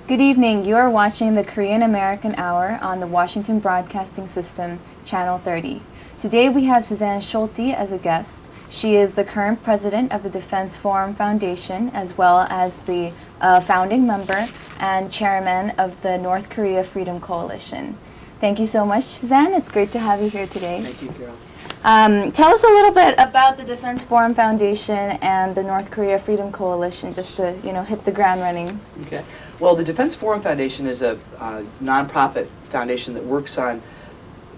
Good evening. You are watching the Korean American Hour on the Washington Broadcasting System, Channel 30. Today we have Suzanne Scholte as a guest. She is the current president of the Defense Forum Foundation, as well as the founding member and chairman of the North Korea Freedom Coalition. Thank you so much, Suzanne. It's great to have you here today. Thank you, Carol. Tell us a little bit about the Defense Forum Foundation and the North Korea Freedom Coalition, just to hit the ground running. Okay. Well, the Defense Forum Foundation is a nonprofit foundation that works on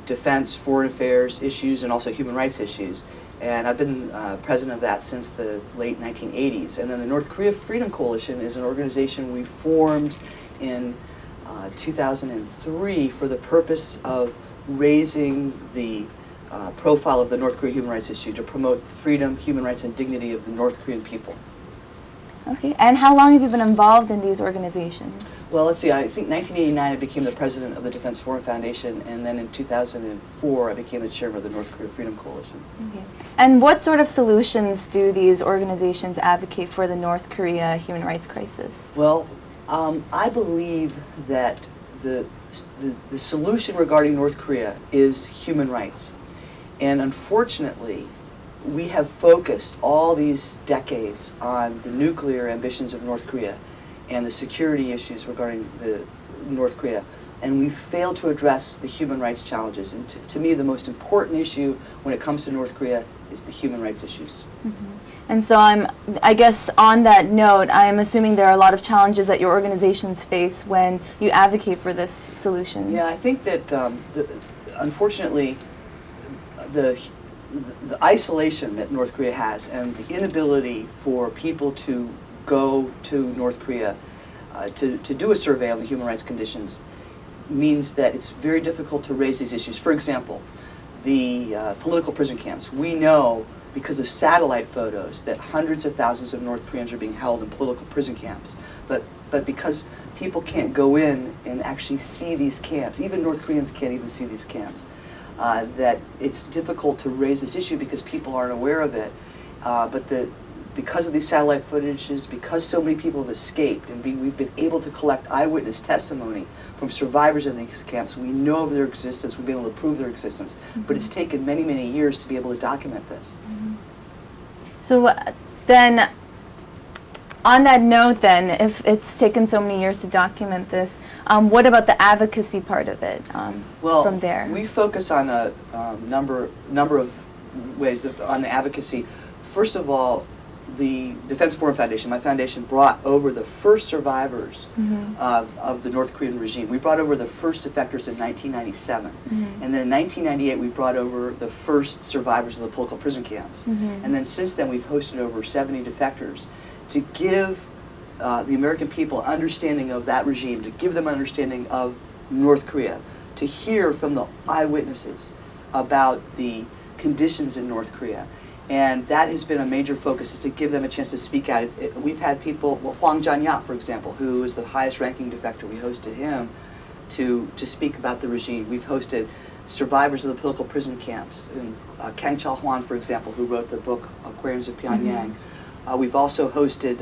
defense, foreign affairs issues, and also human rights issues. And I've been president of that since the late 1980s. And then the North Korea Freedom Coalition is an organization we formed in 2003 for the purpose of raising the profile of the North Korea human rights issue to promote freedom, human rights, and dignity of the North Korean people. Okay, and how long have you been involved in these organizations? Well, let's see, I think 1989 I became the president of the Defense Forum Foundation, and then in 2004 I became the chairman of the North Korea Freedom Coalition. Okay. And what sort of solutions do these organizations advocate for the North Korea human rights crisis? Well, I believe that the solution regarding North Korea is human rights. And unfortunately, we have focused all these decades on the nuclear ambitions of North Korea and the security issues regarding North Korea, and we've failed to address the human rights challenges. And to me, the most important issue when it comes to North Korea is the human rights issues. Mm-hmm. And so I guess on that note, I'm assuming there are a lot of challenges that your organizations face when you advocate for this solution. Yeah, I think that unfortunately, the isolation that North Korea has and the inability for people to go to North Korea to do a survey on the human rights conditions means that it's very difficult to raise these issues. For example, the political prison camps. We know because of satellite photos that hundreds of thousands of North Koreans are being held in political prison camps. But because people can't go in and actually see these camps, even North Koreans can't even see these camps, that it's difficult to raise this issue because people aren't aware of it. Because of these satellite footages, because so many people have escaped, and we've been able to collect eyewitness testimony from survivors of these camps, we know of their existence, we've been able to prove their existence. Mm-hmm. But it's taken many, many years to be able to document this. Mm-hmm. So then, on that note then, if it's taken so many years to document this, what about the advocacy part of it from there? We focus on a number of ways on the advocacy. First of all, the Defense Forum Foundation, my foundation, brought over the first survivors mm-hmm. Of the North Korean regime. We brought over the first defectors in 1997. Mm-hmm. And then in 1998 we brought over the first survivors of the political prison camps. Mm-hmm. And then since then we've hosted over 70 defectors to give the American people understanding of that regime, to give them understanding of North Korea, to hear from the eyewitnesses about the conditions in North Korea. And that has been a major focus, is to give them a chance to speak out. We've had people, Hwang Janya, for example, who is the highest ranking defector. We hosted him to speak about the regime. We've hosted survivors of the political prison camps. And, Kang Chul-hwan, for example, who wrote the book Aquariums of Pyongyang. Mm-hmm. We've also hosted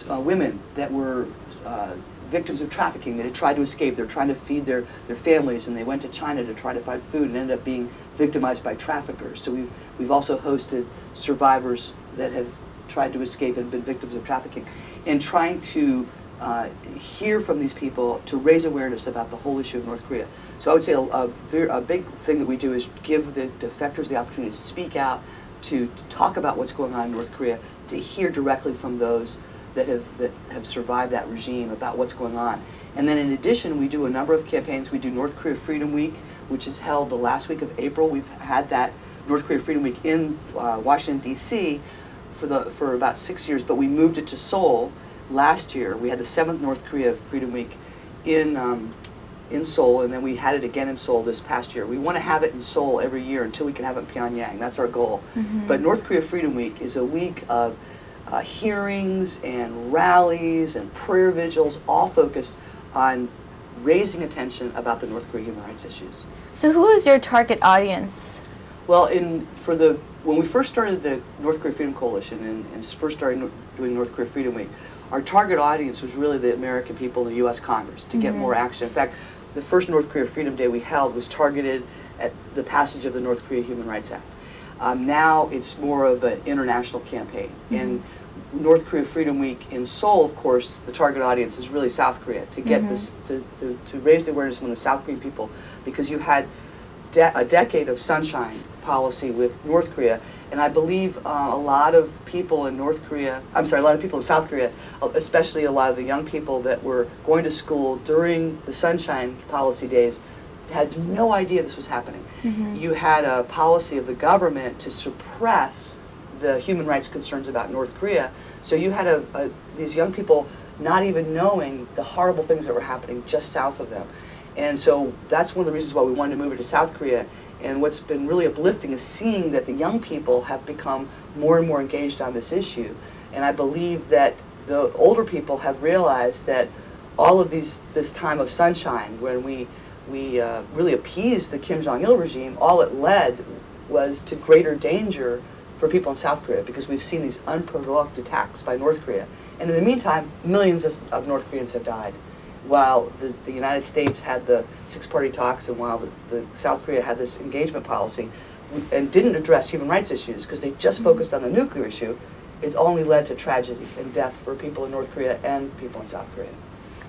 women that were victims of trafficking that had tried to escape. They're trying to feed their families, and they went to China to try to find food and ended up being victimized by traffickers. So we've also hosted survivors that have tried to escape and been victims of trafficking, and trying to hear from these people to raise awareness about the whole issue of North Korea. So I would say a big thing that we do is give the defectors the opportunity to speak out, to talk about what's going on in North Korea, to hear directly from those that have survived that regime about what's going on. And then in addition, we do a number of campaigns. We do North Korea Freedom Week, which is held the last week of April. We've had that North Korea Freedom Week in Washington, D.C. for about 6 years, but we moved it to Seoul last year. We had the 7th North Korea Freedom Week in Seoul, and then we had it again in Seoul this past year. We want to have it in Seoul every year until we can have it in Pyongyang. That's our goal. Mm-hmm. But North Korea Freedom Week is a week of hearings and rallies and prayer vigils, all focused on raising attention about the North Korea human rights issues. So who is your target audience? Well, when we first started the North Korea Freedom Coalition and first started doing North Korea Freedom Week, our target audience was really the American people in the U.S. Congress to get more action. In fact, the first North Korea Freedom Day we held was targeted at the passage of the North Korea Human Rights Act. Now it's more of an international campaign. And North Korea Freedom Week in Seoul, of course, the target audience is really South Korea, to get this, to raise the awareness among the South Korean people, because you had a decade of sunshine policy with North Korea, and I believe a lot of people in North Korea, I'm sorry, a lot of people in South Korea, especially a lot of the young people that were going to school during the sunshine policy days, had no idea this was happening. You had a policy of the government to suppress the human rights concerns about North Korea, so you had these young people not even knowing the horrible things that were happening just south of them. And so that's one of the reasons why we wanted to move it to South Korea. And what's been really uplifting is seeing that the young people have become more and more engaged on this issue. And I believe that the older people have realized that all of this time of sunshine, when we really appeased the Kim Jong-il regime, all it led was to greater danger for people in South Korea, because we've seen these unprovoked attacks by North Korea. And in the meantime, millions of North Koreans have died. While the United States had the six-party talks, and while the South Korea had this engagement policy, and didn't address human rights issues because they just focused on the nuclear issue, it only led to tragedy and death for people in North Korea and people in South Korea.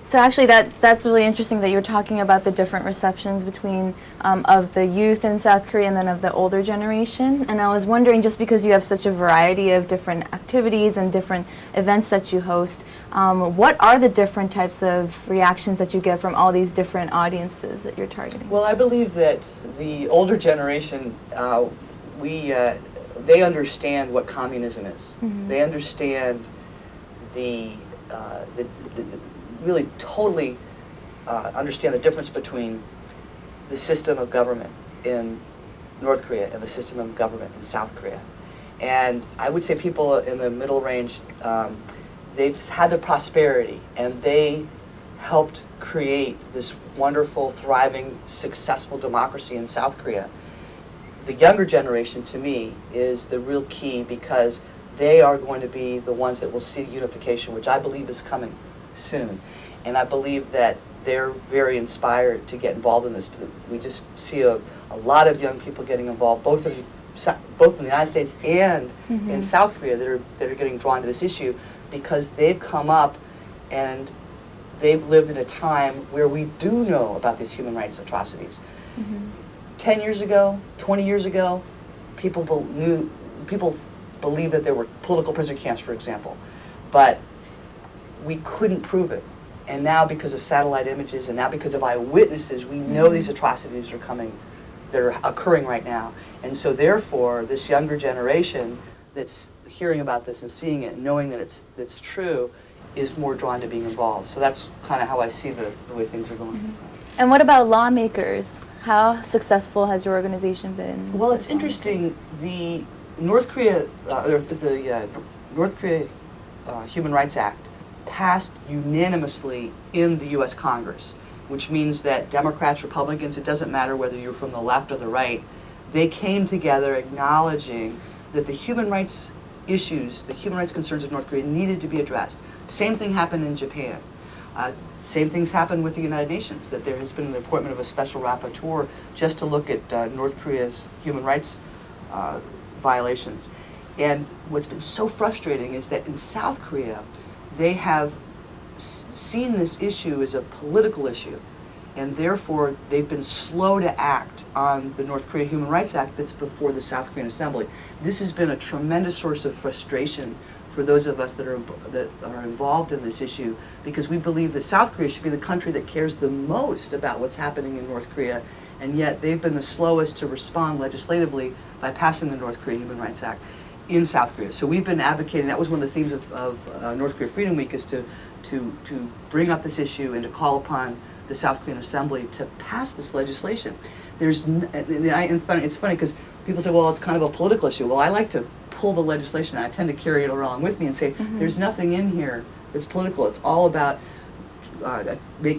So actually that's really interesting that you're talking about the different receptions between of the youth in South Korea and then of the older generation. And I was wondering, just because you have such a variety of different activities and different events that you host, what are the different types of reactions that you get from all these different audiences that you're targeting? Well, I believe that the older generation, they understand what communism is. They understand really totally understand the difference between the system of government in North Korea and the system of government in South Korea. And I would say people in the middle range, they've had the prosperity, and they helped create this wonderful, thriving, successful democracy in South Korea. The younger generation, to me, is the real key, because they are going to be the ones that will see unification, which I believe is coming soon. And I believe that they're very inspired to get involved in this. We just see a lot of young people getting involved, both in the United States and in South Korea, that are getting drawn to this issue, because they've come up and they've lived in a time where we do know about these human rights atrocities. 10 years ago, 20 years ago, people believed that there were political prisoner camps, for example, but we couldn't prove it. And now, because of satellite images, and now because of eyewitnesses, we know these atrocities are coming, they're occurring right now. And so therefore, this younger generation that's hearing about this and seeing it and knowing that it's true is more drawn to being involved. So that's kind of how I see the way things are going. And what about lawmakers? How successful has your organization been? Well, it's interesting. The North Korea, North Korea Human Rights Act passed unanimously in the U.S. Congress, which means that Democrats, Republicans, it doesn't matter whether you're from the left or the right, they came together acknowledging that the human rights issues, the human rights concerns of North Korea needed to be addressed. Same thing happened in Japan. Same things happened with the United Nations, that there has been the appointment of a special rapporteur just to look at North Korea's human rights violations. And what's been so frustrating is that in South Korea, they have seen this issue as a political issue, and therefore they've been slow to act on the North Korea Human Rights Act that's before the South Korean Assembly. This has been a tremendous source of frustration for those of us that are involved in this issue, because we believe that South Korea should be the country that cares the most about what's happening in North Korea, and yet they've been the slowest to respond legislatively by passing the North Korea Human Rights Act in South Korea. So we've been advocating, that was one of the themes of North Korea Freedom Week, is to bring up this issue and to call upon the South Korean Assembly to pass this legislation. It's funny because people say, well, it's kind of a political issue. Well, I like to pull the legislation, I tend to carry it along with me and say, there's nothing in here that's political. It's all about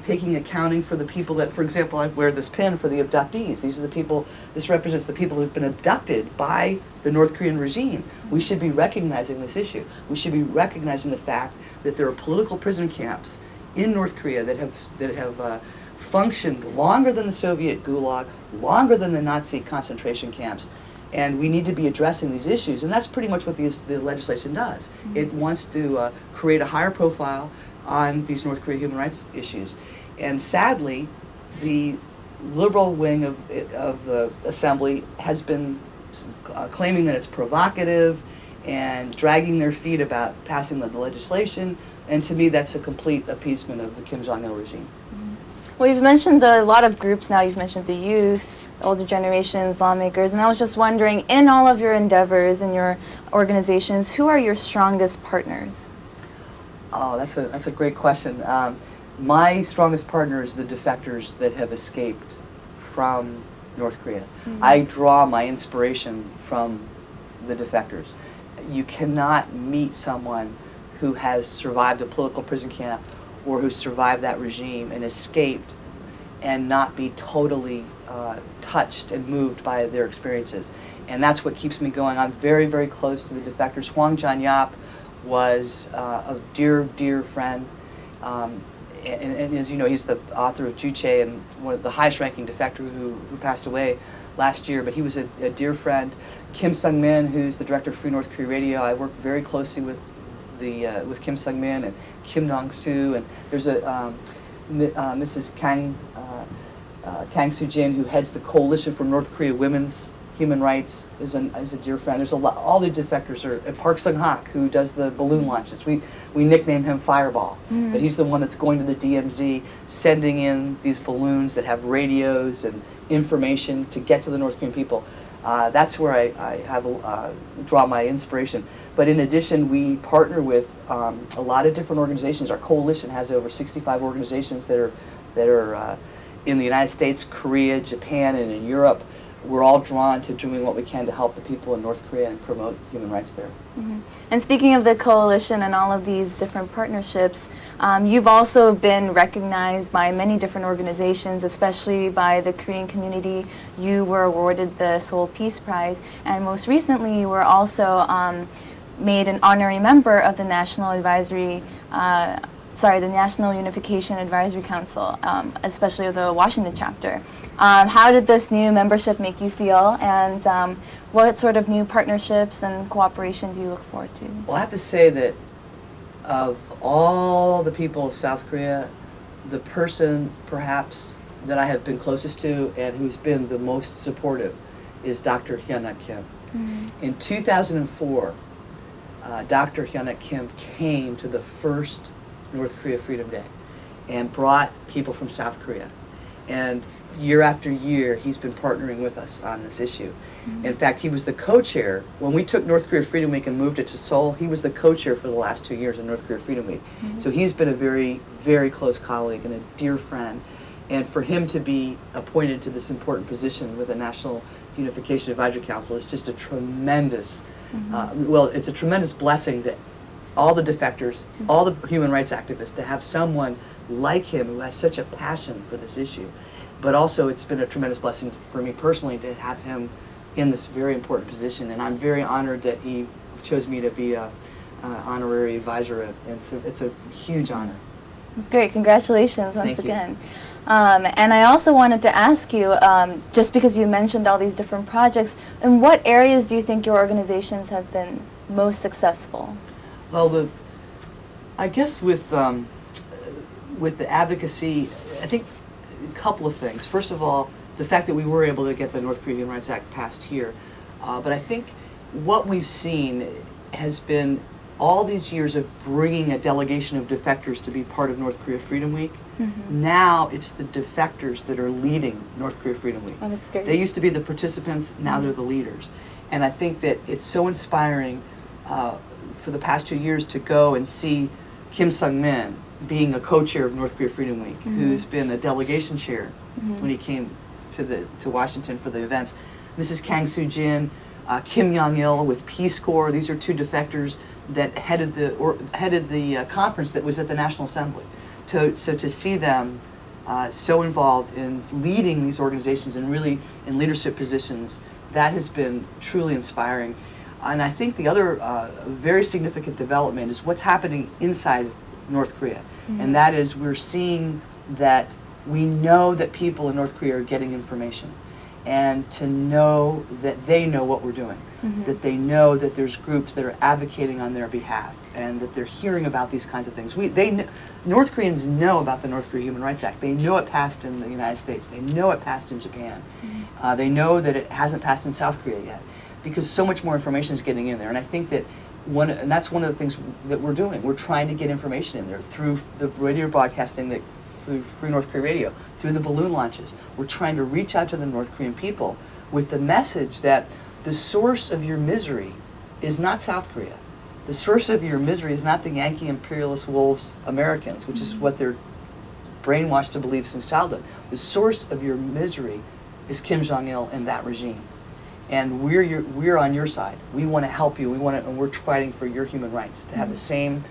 taking accounting for the people that, for example, I wear this pin for the abductees. These are the people, this represents the people who have been abducted by the North Korean regime. We should be recognizing this issue. We should be recognizing the fact that there are political prison camps in North Korea that have functioned longer than the Soviet Gulag, longer than the Nazi concentration camps, and we need to be addressing these issues, and that's pretty much what the legislation does. It wants to create a higher profile on these North Korean human rights issues. And sadly, the liberal wing of the assembly has been claiming that it's provocative and dragging their feet about passing the legislation, and to me that's a complete appeasement of the Kim Jong-il regime. Well, you've mentioned a lot of groups now. You've mentioned the youth, the older generations, lawmakers, and I was just wondering, in all of your endeavors and your organizations, who are your strongest partners? Oh, that's a great question. My strongest partner is the defectors that have escaped from North Korea. I draw my inspiration from the defectors. You cannot meet someone who has survived a political prison camp or who survived that regime and escaped and not be totally touched and moved by their experiences. And that's what keeps me going. I'm very, very close to the defectors. Hwang Jan-yap was a dear, dear friend. And as you know, he's the author of Juche and one of the highest-ranking defector who passed away last year. But he was a dear friend. Kim Sung-min, who's the director of Free North Korea Radio, I work very closely with Kim Sung-min and Kim Dong-soo, and there's a Mrs. Kang Soo-jin, who heads the Coalition for North Korea Women's Human Rights, is a dear friend. There's a lot. All the defectors are. And Park Sung-hak, who does the balloon launches. We nickname him Fireball, but he's the one that's going to the DMZ, sending in these balloons that have radios and information to get to the North Korean people. That's where I have draw my inspiration. But in addition, we partner with a lot of different organizations. Our coalition has over 65 organizations that are in the United States, Korea, Japan, and in Europe. We're all drawn to doing what we can to help the people in North Korea and promote human rights there. And speaking of the coalition and all of these different partnerships, you've also been recognized by many different organizations, especially by the Korean community. You were awarded the Seoul Peace Prize, and most recently you were also made an honorary member of the National Unification Advisory Council, especially the Washington chapter. How did this new membership make you feel, and what sort of new partnerships and cooperation do you look forward to? Well, I have to say that of all the people of South Korea, the person perhaps that I have been closest to and who's been the most supportive is Dr. Hyun-Nak Kim. In 2004, Dr. Hyun-Nak Kim came to the first North Korea Freedom Day and brought people from South Korea. And year after year, he's been partnering with us on this issue. In fact, he was the co-chair. When we took North Korea Freedom Week and moved it to Seoul, he was the co-chair for the last 2 years of North Korea Freedom Week. So he's been a very, very close colleague and a dear friend. And for him to be appointed to this important position with the National Unification Advisory Council is just a tremendous, well, it's a tremendous blessing to all the defectors, all the human rights activists, to have someone like him who has such a passion for this issue. But also it's been a tremendous blessing for me personally to have him in this very important position, and I'm very honored that he chose me to be an honorary advisor, and it's a huge honor. It's great. Congratulations once again. And I also wanted to ask you, just because you mentioned all these different projects, in what areas do you think your organizations have been most successful? Well, I guess with the advocacy, I think a couple of things. First of all, the fact that we were able to get the North Korea Human Rights Act passed here. But I think what we've seen has been all these years of bringing a delegation of defectors to be part of North Korea Freedom Week. Now it's the defectors that are leading North Korea Freedom Week. Oh, that's great. They used to be the participants, now they're the leaders. And I think that it's so inspiring for the past 2 years to go and see Kim Sung-min being a co-chair of North Korea Freedom Week, who's been a delegation chair when he came to Washington for the events. Mrs. Kang Soo-jin, Kim Young-il with Peace Corps. These are two defectors that headed the conference that was at the National Assembly. So to see them so involved in leading these organizations and really in leadership positions, that has been truly inspiring. And I think the other very significant development is what's happening inside North Korea. Mm-hmm. And that is, we're seeing that we know that people in North Korea are getting information, and to know that they know what we're doing, mm-hmm. that they know that there's groups that are advocating on their behalf, and that they're hearing about these kinds of things. North Koreans know about the North Korea Human Rights Act. They know it passed in the United States. They know it passed in Japan. Mm-hmm. They know that it hasn't passed in South Korea yet, because so much more information is getting in there. And I think that that's one of the things that we're doing. We're trying to get information in there through the radio broadcasting, through Free North Korea Radio, through the balloon launches. We're trying to reach out to the North Korean people with the message that the source of your misery is not South Korea. The source of your misery is not the Yankee imperialist wolves Americans, which is what they're brainwashed to believe since childhood. The source of your misery is Kim Jong-il and that regime. And we're on your side. We want to help you. And we're fighting for your human rights, to have the same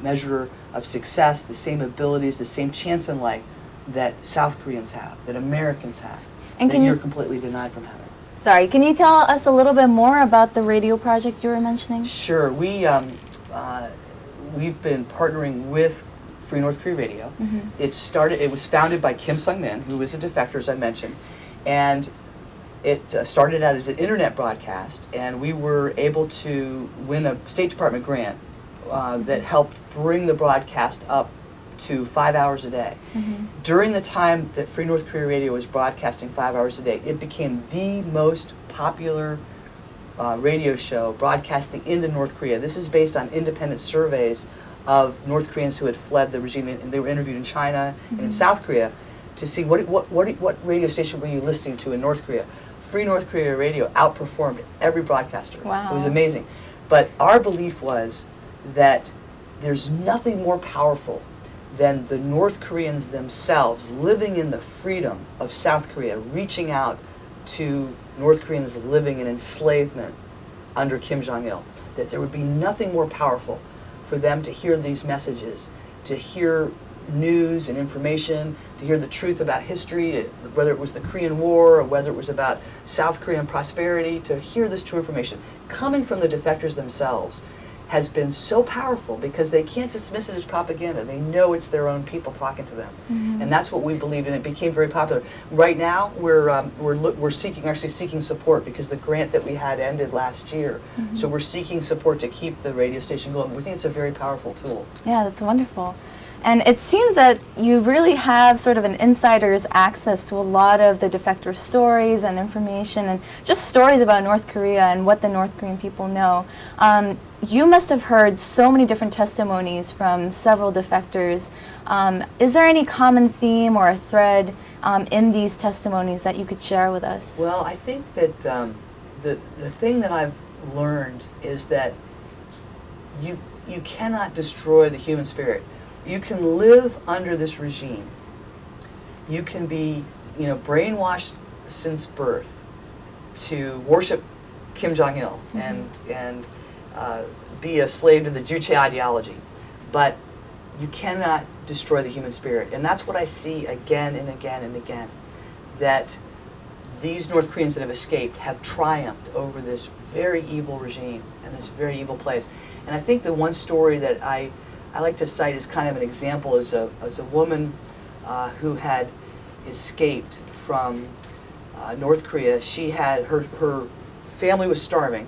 measure of success, the same abilities, the same chance in life that South Koreans have, that Americans have, and that you're completely denied from having. Sorry, can you tell us a little bit more about the radio project you were mentioning? Sure. We've been partnering with Free North Korea Radio. Mm-hmm. It was founded by Kim Sung-min, who was a defector, as I mentioned, and it started out as an internet broadcast, and we were able to win a State Department grant that helped bring the broadcast up to 5 hours a day. Mm-hmm. During the time that Free North Korea Radio was broadcasting 5 hours a day, it became the most popular radio show broadcasting into North Korea. This is based on independent surveys of North Koreans who had fled the regime, and they were interviewed in China and in South Korea to see what radio station were you listening to in North Korea. Free North Korea Radio outperformed every broadcaster. Wow. It was amazing. But our belief was that there's nothing more powerful than the North Koreans themselves living in the freedom of South Korea, reaching out to North Koreans living in enslavement under Kim Jong-il. That there would be nothing more powerful for them to hear these messages, to hear news and information, to hear the truth about history, whether it was the Korean War or whether it was about South Korean prosperity, to hear this true information coming from the defectors themselves has been so powerful, because they can't dismiss it as propaganda. They know it's their own people talking to them. Mm-hmm. And that's what we believe, and it became very popular. Right now, we're seeking support, because the grant that we had ended last year. Mm-hmm. So we're seeking support to keep the radio station going. We think it's a very powerful tool. Yeah, that's wonderful. And it seems that you really have sort of an insider's access to a lot of the defector stories and information, and just stories about North Korea and what the North Korean people know. You must have heard so many different testimonies from several defectors. Is there any common theme or a thread in these testimonies that you could share with us? Well, I think that the thing that I've learned is that you cannot destroy the human spirit. You can live under this regime. You can be, brainwashed since birth to worship Kim Jong-il and be a slave to the Juche ideology, but you cannot destroy the human spirit. And that's what I see again and again and again, that these North Koreans that have escaped have triumphed over this very evil regime and this very evil place. And I think the one story that I like to cite as kind of an example is a woman who had escaped from North Korea. She had her family was starving,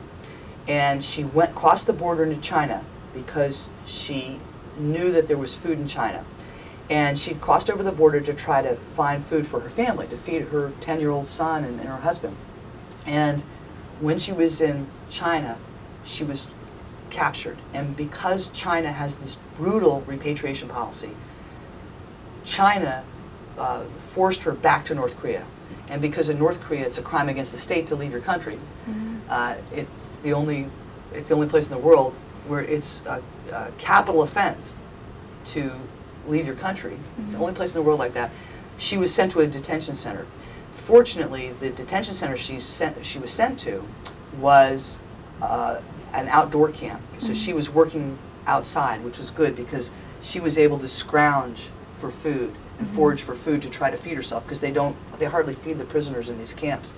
and she crossed the border into China because she knew that there was food in China. And she crossed over the border to try to find food for her family, to feed her 10-year-old son and her husband. And when she was in China, she was captured. And because China has this brutal repatriation policy, China forced her back to North Korea. And because in North Korea it's a crime against the state to leave your country, it's the only place in the world where it's a capital offense to leave your country. It's the only place in the world like that. She was sent to a detention center. Fortunately, the detention center she was sent to was an outdoor camp. So she was working outside, which was good because she was able to scrounge for food and forage for food to try to feed herself, because they hardly feed the prisoners in these camps.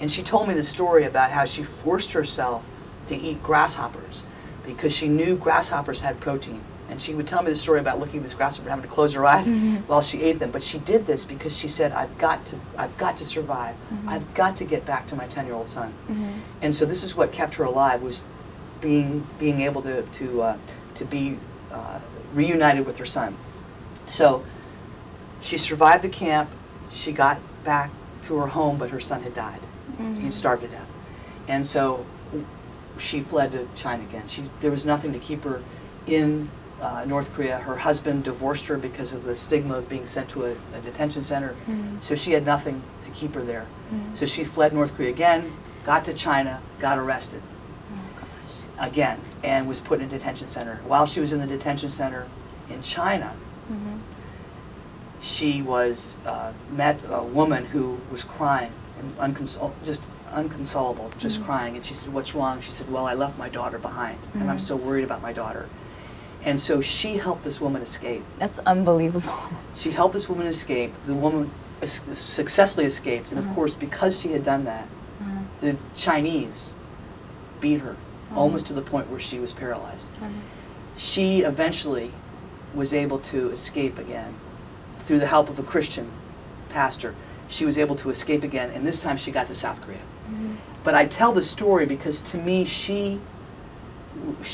And she told me the story about how she forced herself to eat grasshoppers because she knew grasshoppers had protein. And she would tell me the story about looking at this grasshopper, having to close her eyes while she ate them. But she did this because she said, I've got to survive. I've got to get back to my 10-year-old son. And so this is what kept her alive, was being able to be reunited with her son. So she survived the camp. She got back to her home, but her son had died. He starved to death. And so she fled to China again. There was nothing to keep her in North Korea. Her husband divorced her because of the stigma of being sent to a detention center. So she had nothing to keep her there. So she fled North Korea again, got to China, got arrested again, and was put in a detention center. While she was in the detention center in China, she was met a woman who was crying and just unconsolable, just crying. And she said, "What's wrong?" She said, "Well, I left my daughter behind, and I'm so worried about my daughter." And so she helped this woman escape. That's unbelievable. She helped this woman escape. The woman successfully escaped, and of course, because she had done that, the Chinese beat her almost to the point where she was paralyzed. She eventually was able to escape again through the help of a Christian pastor. She was able to escape again, and this time she got to South Korea. But I tell the story because to me, she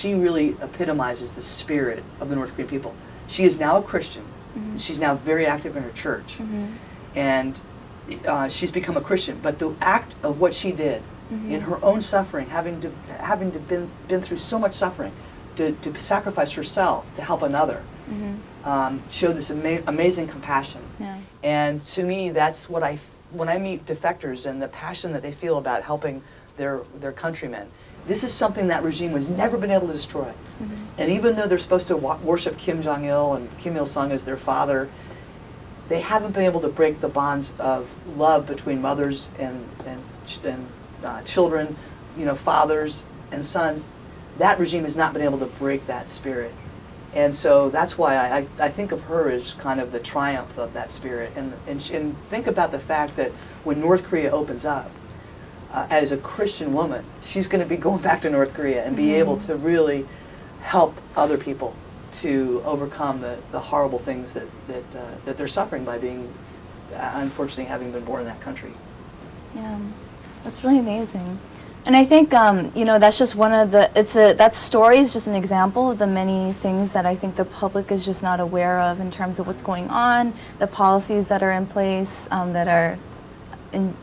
really epitomizes the spirit of the North Korean people. She is now a Christian. She's now very active in her church. And she's become a Christian. But the act of what she did in her own suffering, having been through so much suffering, to sacrifice herself to help another, showed this amazing compassion. And to me, that's what when I meet defectors and the passion that they feel about helping their countrymen, this is something that regime has never been able to destroy. And even though they're supposed to worship Kim Jong-il and Kim Il-sung as their father, they haven't been able to break the bonds of love between mothers and children, fathers and sons. That regime has not been able to break that spirit. And so that's why I think of her as kind of the triumph of that spirit. And think about the fact that when North Korea opens up, as a Christian woman, she's going to be going back to North Korea and be able to really help other people to overcome the horrible things that they're suffering by being, unfortunately, having been born in that country. Yeah, that's really amazing. And I think, that's just one of that story is just an example of the many things that I think the public is just not aware of in terms of what's going on, the policies that are in place that are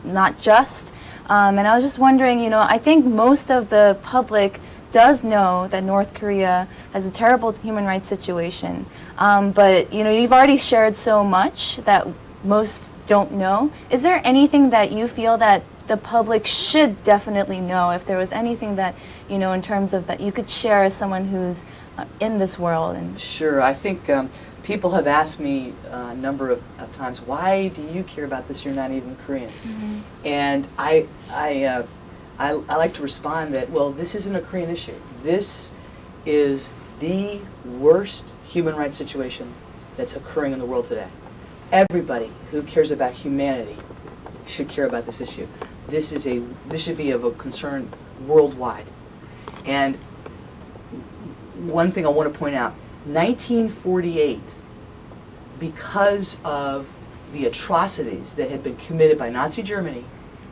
not just. And I was just wondering, I think most of the public does know that North Korea has a terrible human rights situation. But, you've already shared so much that most don't know. Is there anything that you feel that the public should definitely know, if there was anything that, in terms of that you could share as someone who's in this world? Sure. I think people have asked me a number of times, why do you care about this? You're not even Korean. And I like to respond that, well, this isn't a Korean issue. This is the worst human rights situation that's occurring in the world today. Everybody who cares about humanity should care about this issue. This should be of a concern worldwide. And one thing I want to point out, 1948, because of the atrocities that had been committed by Nazi Germany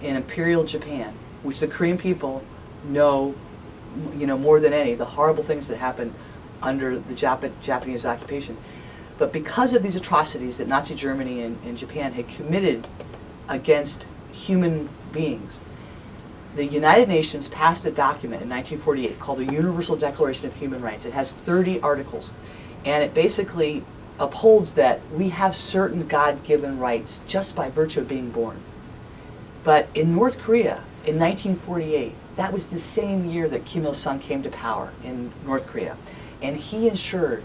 and Imperial Japan, which the Korean people know, more than any, the horrible things that happened under the Japanese occupation. But because of these atrocities that Nazi Germany and Japan had committed against human beings, the United Nations passed a document in 1948 called the Universal Declaration of Human Rights. It has 30 articles, and it basically upholds that we have certain God-given rights just by virtue of being born. But in North Korea, in 1948, that was the same year that Kim Il-sung came to power in North Korea, and he ensured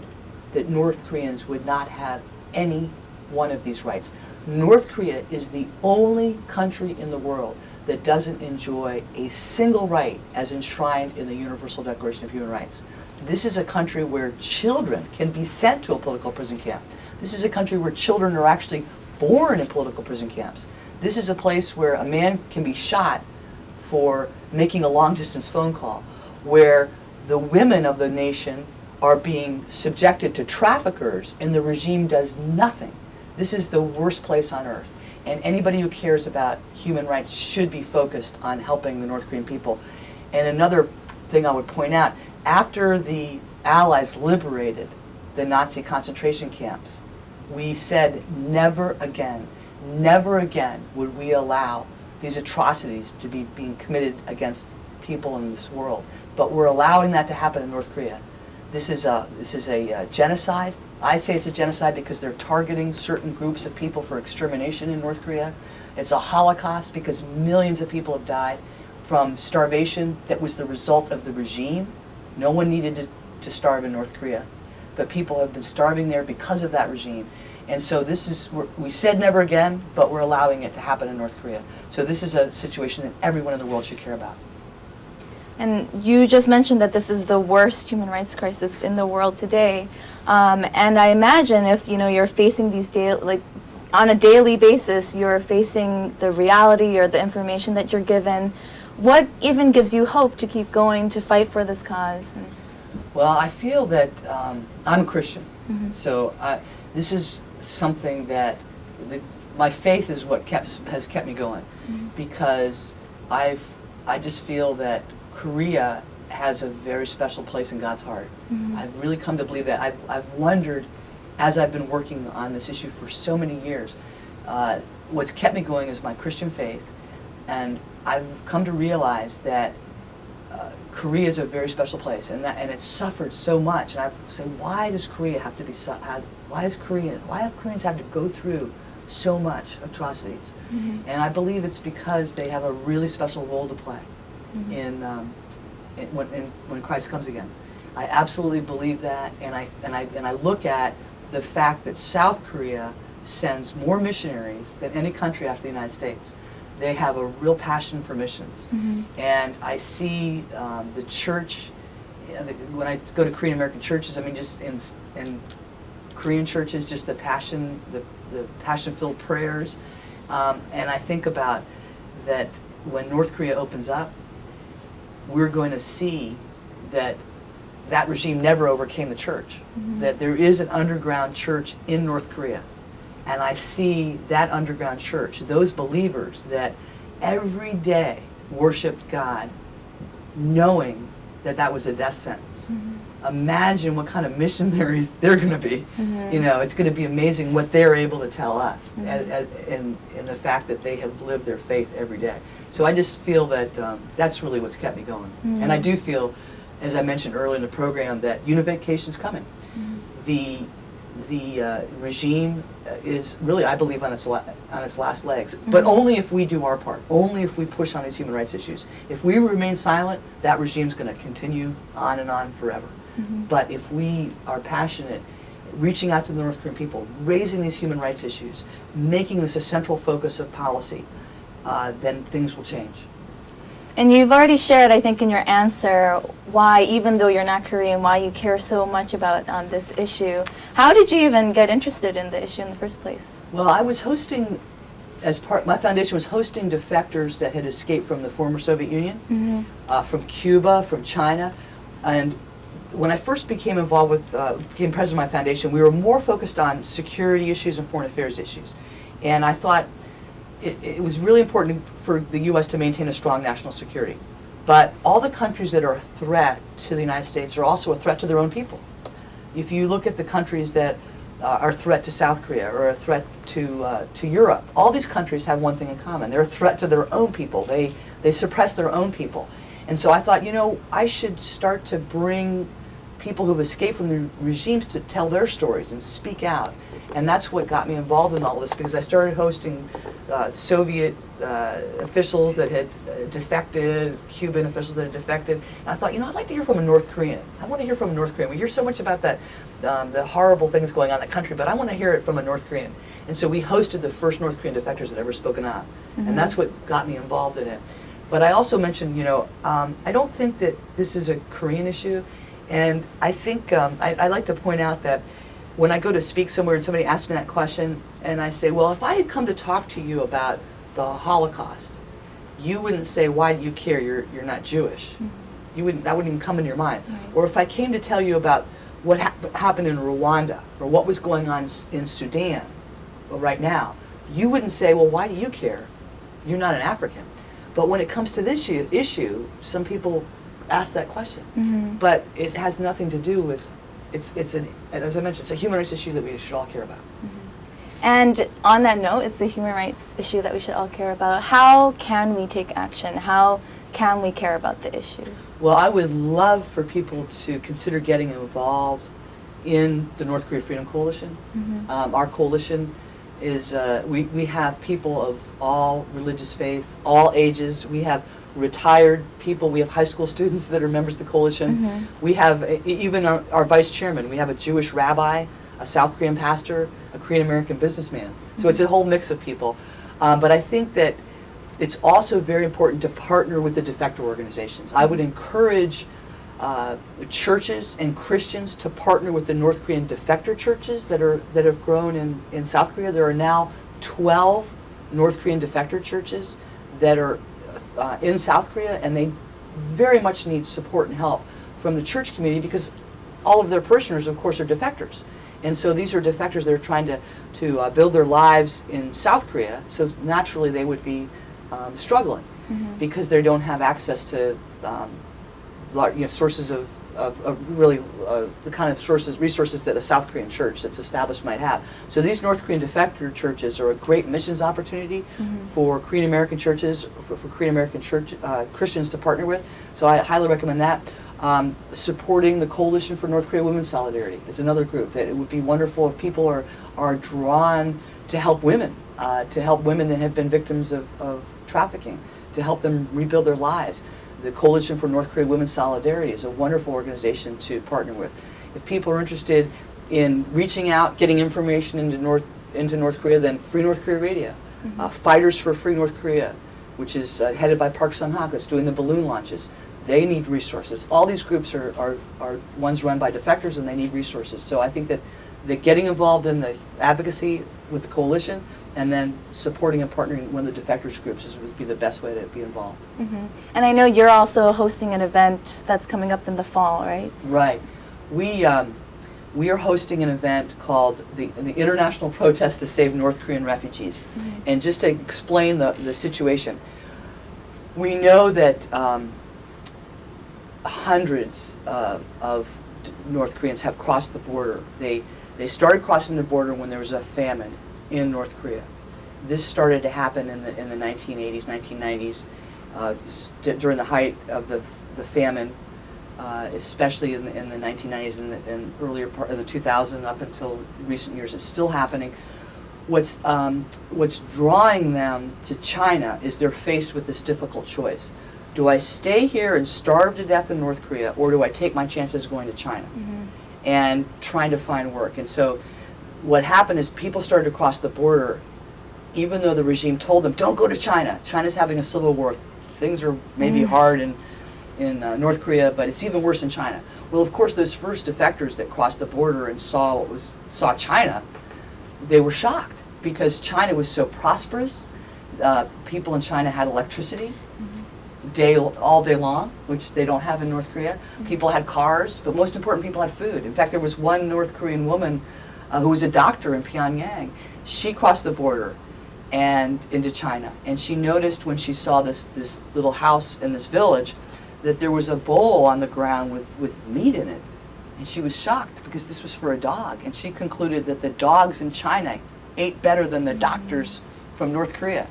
that North Koreans would not have any one of these rights. North Korea is the only country in the world that doesn't enjoy a single right as enshrined in the Universal Declaration of Human Rights. This is a country where children can be sent to a political prison camp. This is a country where children are actually born in political prison camps. This is a place where a man can be shot for making a long-distance phone call, where the women of the nation are being subjected to traffickers and the regime does nothing. This is the worst place on earth. And anybody who cares about human rights should be focused on helping the North Korean people. And another thing I would point out, after the Allies liberated the Nazi concentration camps, we said never again would we allow these atrocities to be being committed against people in this world. But we're allowing that to happen in North Korea. This is a genocide. I say it's a genocide because they're targeting certain groups of people for extermination in North Korea. It's a Holocaust because millions of people have died from starvation that was the result of the regime. No one needed to starve in North Korea, but people have been starving there because of that regime. And so this is, we said never again, but we're allowing it to happen in North Korea. So this is a situation that everyone in the world should care about. And you just mentioned that this is the worst human rights crisis in the world today. And I imagine if you're facing these on a daily basis, you're facing the reality or the information that you're given. What even gives you hope to keep going to fight for this cause? Well, I feel that I'm a Christian, so this is something that my faith is what has kept me going, because I just feel that Korea has a very special place in God's heart. I've really come to believe that. I've wondered, as I've been working on this issue for so many years, what's kept me going is my Christian faith, and I've come to realize that Korea is a very special place, and it's suffered so much. And I've said, why does Korea have to be? Why have Koreans had to go through so much atrocities? And I believe it's because they have a really special role to play when Christ comes again. I absolutely believe that, and I look at the fact that South Korea sends more missionaries than any country after the United States. They have a real passion for missions, and I see the church. When I go to Korean American churches, I mean, just in Korean churches, just the passion, the passion-filled prayers, and I think about that when North Korea opens up, we're going to see that regime never overcame the church. That there is an underground church in North Korea. And I see that underground church, those believers that every day worshiped God, knowing that that was a death sentence. Imagine what kind of missionaries they're going to be. It's going to be amazing what they're able to tell us, in the fact that they have lived their faith every day. So I just feel that that's really what's kept me going. And I do feel, as I mentioned earlier in the program, that unification is coming. The regime is really, I believe, on its last legs, but only if we do our part, only if we push on these human rights issues. If we remain silent, that regime's going to continue on and on forever. But if we are passionate, reaching out to the North Korean people, raising these human rights issues, making this a central focus of policy, then things will change. And you've already shared, I think, in your answer why, even though you're not Korean, why you care so much about this issue. How did you even get interested in the issue in the first place? Well, I was hosting, my foundation was hosting defectors that had escaped from the former Soviet Union, from Cuba, from China. And when I first became involved with, became president of my foundation, we were more focused on security issues and foreign affairs issues. And I thought, it was really important for the U.S. to maintain a strong national security. But all the countries that are a threat to the United States are also a threat to their own people. If you look at the countries that are a threat to South Korea or a threat to Europe, all these countries have one thing in common. They're a threat to their own people. They suppress their own people. And so I thought, I should start to bring people who've escaped from the regimes to tell their stories and speak out. And that's what got me involved in all this, because I started hosting Soviet officials that had defected, Cuban officials that had defected. And I thought, I'd like to hear from a North Korean. I want to hear from a North Korean. We hear so much about that, the horrible things going on in that country, but I want to hear it from a North Korean. And so we hosted the first North Korean defectors that ever spoken out. And that's what got me involved in it. But I also mentioned, I don't think that this is a Korean issue. And I think, I like to point out that when I go to speak somewhere and somebody asks me that question, and I say, well, if I had come to talk to you about the Holocaust, you wouldn't say, why do you care? You're not Jewish. That wouldn't even come in your mind. Or if I came to tell you about what happened in Rwanda, or what was going on in Sudan right now, you wouldn't say, well, why do you care? You're not an African. But when it comes to this issue, some people ask that question. But it has nothing to do with, as I mentioned, it's a human rights issue that we should all care about. And on that note, it's a human rights issue that we should all care about. How can we take action? How can we care about the issue? Well, I would love for people to consider getting involved in the North Korea Freedom Coalition. Our coalition is, we have people of all religious faith, all ages. We have retired people. We have high school students that are members of the coalition. We have even our vice chairman. We have a Jewish rabbi, a South Korean pastor, a Korean American businessman. So it's a whole mix of people. But I think that it's also very important to partner with the defector organizations. I would encourage churches and Christians to partner with the North Korean defector churches that have grown in South Korea. There are now 12 North Korean defector churches that are in South Korea, and they very much need support and help from the church community, because all of their parishioners, of course, are defectors. And so these are defectors that are trying to build their lives in South Korea, so naturally they would be struggling because they don't have access to sources of really the kind of resources that a South Korean church that's established might have. So these North Korean defector churches are a great missions opportunity for Korean American churches, for Korean American church Christians to partner with. So I highly recommend that. Supporting the Coalition for North Korea Women's Solidarity is another group that it would be wonderful if people are drawn to help women that have been victims of trafficking, to help them rebuild their lives. The Coalition for North Korea Women's Solidarity is a wonderful organization to partner with. If people are interested in reaching out, getting information into North Korea, then Free North Korea Radio, Fighters for Free North Korea, which is headed by Park Sun-hak, that's doing the balloon launches. They need resources. All these groups are ones run by defectors, and they need resources. So I think that getting involved in the advocacy with the coalition and then supporting and partnering one of the defectors groups would be the best way to be involved. And I know you're also hosting an event that's coming up in the fall, right? Right. We are hosting an event called the International Protest to Save North Korean Refugees. And just to explain the situation, we know that hundreds of North Koreans have crossed the border. They started crossing the border when there was a famine in North Korea. This started to happen in the 1980s, 1990s, during the height of the famine, especially in the 1990s and earlier part of the 2000s up until recent years. It's still happening. What's drawing them to China is they're faced with this difficult choice. Do I stay here and starve to death in North Korea, or do I take my chances going to China and trying to find work? And so what happened is people started to cross the border, even though the regime told them, don't go to China. China's having a civil war. Things are maybe hard in North Korea, but it's even worse in China. Well, of course, those first defectors that crossed the border and saw China, they were shocked because China was so prosperous. People in China had electricity all day long, which they don't have in North Korea. People had cars, but most important, people had food. In fact, there was one North Korean woman who was a doctor in Pyongyang. She crossed the border and into China, and she noticed when she saw this little house in this village that there was a bowl on the ground with meat in it, and she was shocked because this was for a dog, and she concluded that the dogs in China ate better than the doctors from North Korea.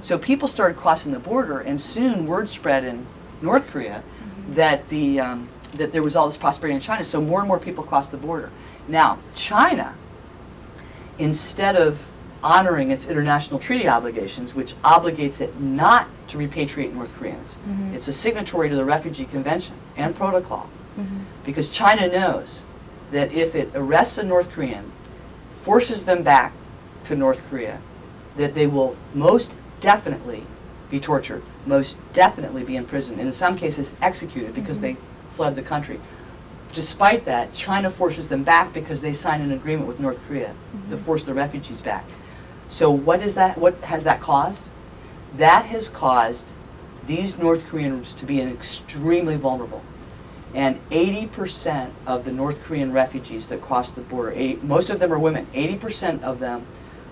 So people started crossing the border, and soon word spread in North Korea that that there was all this prosperity in China. So more and more people crossed the border. Now, China, instead of honoring its international treaty obligations, which obligates it not to repatriate North Koreans, it's a signatory to the Refugee Convention and Protocol, because China knows that if it arrests a North Korean, forces them back to North Korea, that they will most definitely be tortured, most definitely be imprisoned, and in some cases executed because they fled the country. Despite that, China forces them back because they signed an agreement with North Korea to force the refugees back. So what has that caused? That has caused these North Koreans to be extremely vulnerable. And 80% of the North Korean refugees that cross the border, most of them are women, 80% of them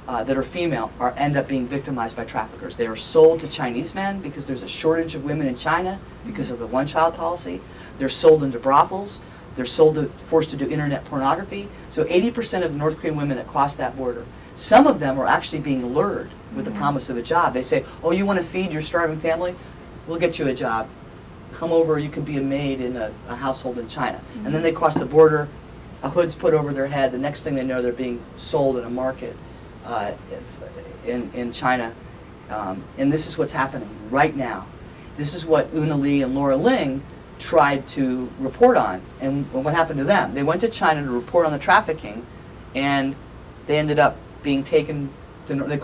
that are female end up being victimized by traffickers. They are sold to Chinese men because there's a shortage of women in China because of the one-child policy. They're sold into brothels. They're forced to do internet pornography. So 80% of the North Korean women that cross that border, some of them are actually being lured with the promise of a job. They say, oh, you want to feed your starving family? We'll get you a job. Come over, you can be a maid in a household in China. And then they cross the border, a hood's put over their head. The next thing they know, they're being sold in a market in China. And this is what's happening right now. This is what Una Lee and Laura Ling tried to report on. And what happened to them? They went to China to report on the trafficking, and they ended up being taken to, they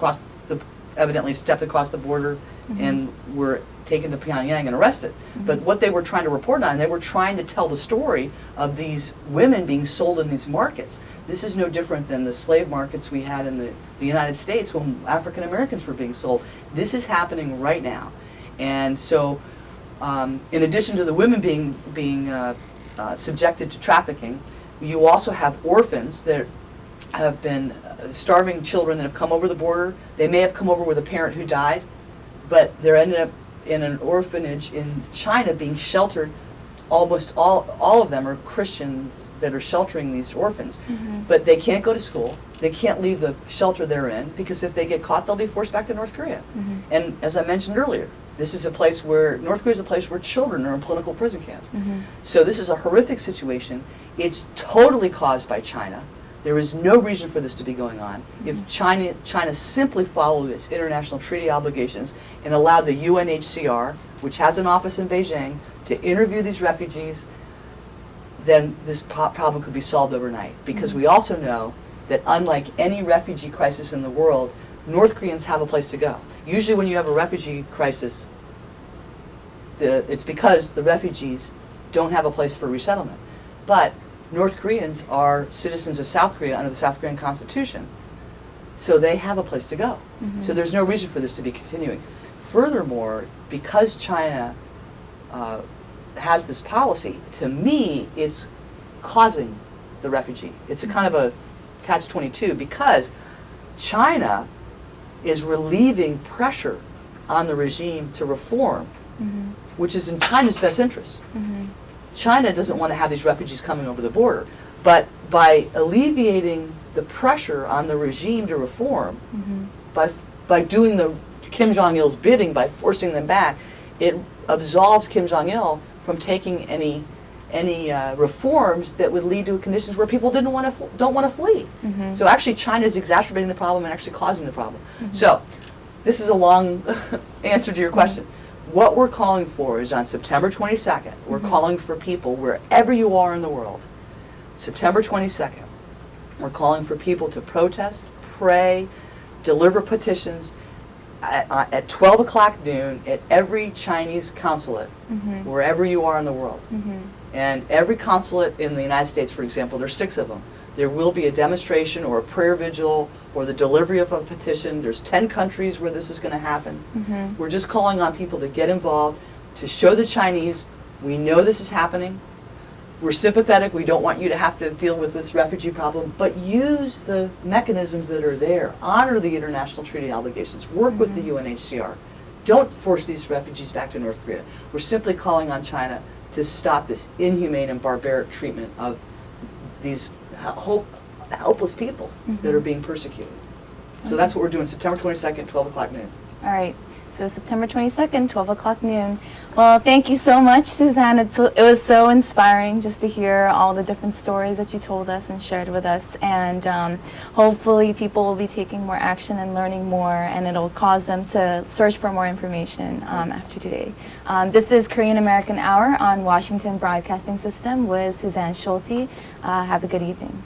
evidently stepped across the border and were taken to Pyongyang and arrested. But what they were trying to report on, they were trying to tell the story of these women being sold in these markets. This is no different than the slave markets we had in the United States when African Americans were being sold. This is happening right now. And so in addition to the women being subjected to trafficking, you also have orphans that have been starving children that have come over the border. They may have come over with a parent who died, but they're ended up in an orphanage in China being sheltered. Almost all of them are Christians that are sheltering these orphans. But they can't go to school. They can't leave the shelter they're in because if they get caught, they'll be forced back to North Korea. And as I mentioned earlier, this is a place where, North Korea is a place where children are in political prison camps. So this is a horrific situation. It's totally caused by China. There is no reason for this to be going on. If China simply followed its international treaty obligations and allowed the UNHCR, which has an office in Beijing, to interview these refugees, then this problem could be solved overnight. Because we also know that unlike any refugee crisis in the world, North Koreans have a place to go. Usually when you have a refugee crisis, it's because the refugees don't have a place for resettlement. But North Koreans are citizens of South Korea under the South Korean Constitution, so they have a place to go. So there's no reason for this to be continuing. Furthermore, because China has this policy, to me, it's causing the refugee. It's a kind of a catch-22 because China is relieving pressure on the regime to reform, which is in China's best interest. China doesn't want to have these refugees coming over the border, but by alleviating the pressure on the regime to reform, by doing the Kim Jong-il's bidding, by forcing them back, it absolves Kim Jong-il from taking any reforms that would lead to conditions where people don't want to flee. So actually, China is exacerbating the problem and actually causing the problem. So this is a long answer to your question. What we're calling for is on September 22nd, we're calling for people wherever you are in the world. September 22nd, we're calling for people to protest, pray, deliver petitions at 12 o'clock noon at every Chinese consulate, wherever you are in the world. And every consulate in the United States, for example, there's 6 of them. There will be a demonstration or a prayer vigil or the delivery of a petition. There's 10 countries where this is going to happen. We're just calling on people to get involved, to show the Chinese, we know this is happening. We're sympathetic. We don't want you to have to deal with this refugee problem, but use the mechanisms that are there. Honor the international treaty obligations. Work with the UNHCR. Don't force these refugees back to North Korea. We're simply calling on China to stop this inhumane and barbaric treatment of these helpless people that are being persecuted. So that's what we're doing, September 22nd, 12 o'clock noon. All right. So September 22nd, 12 o'clock noon. Well, thank you so much, Suzanne. It was so inspiring just to hear all the different stories that you told us and shared with us. And hopefully people will be taking more action and learning more, and it'll cause them to search for more information after today. This is Korean American Hour on Washington Broadcasting System with Suzanne Scholte. Have a good evening.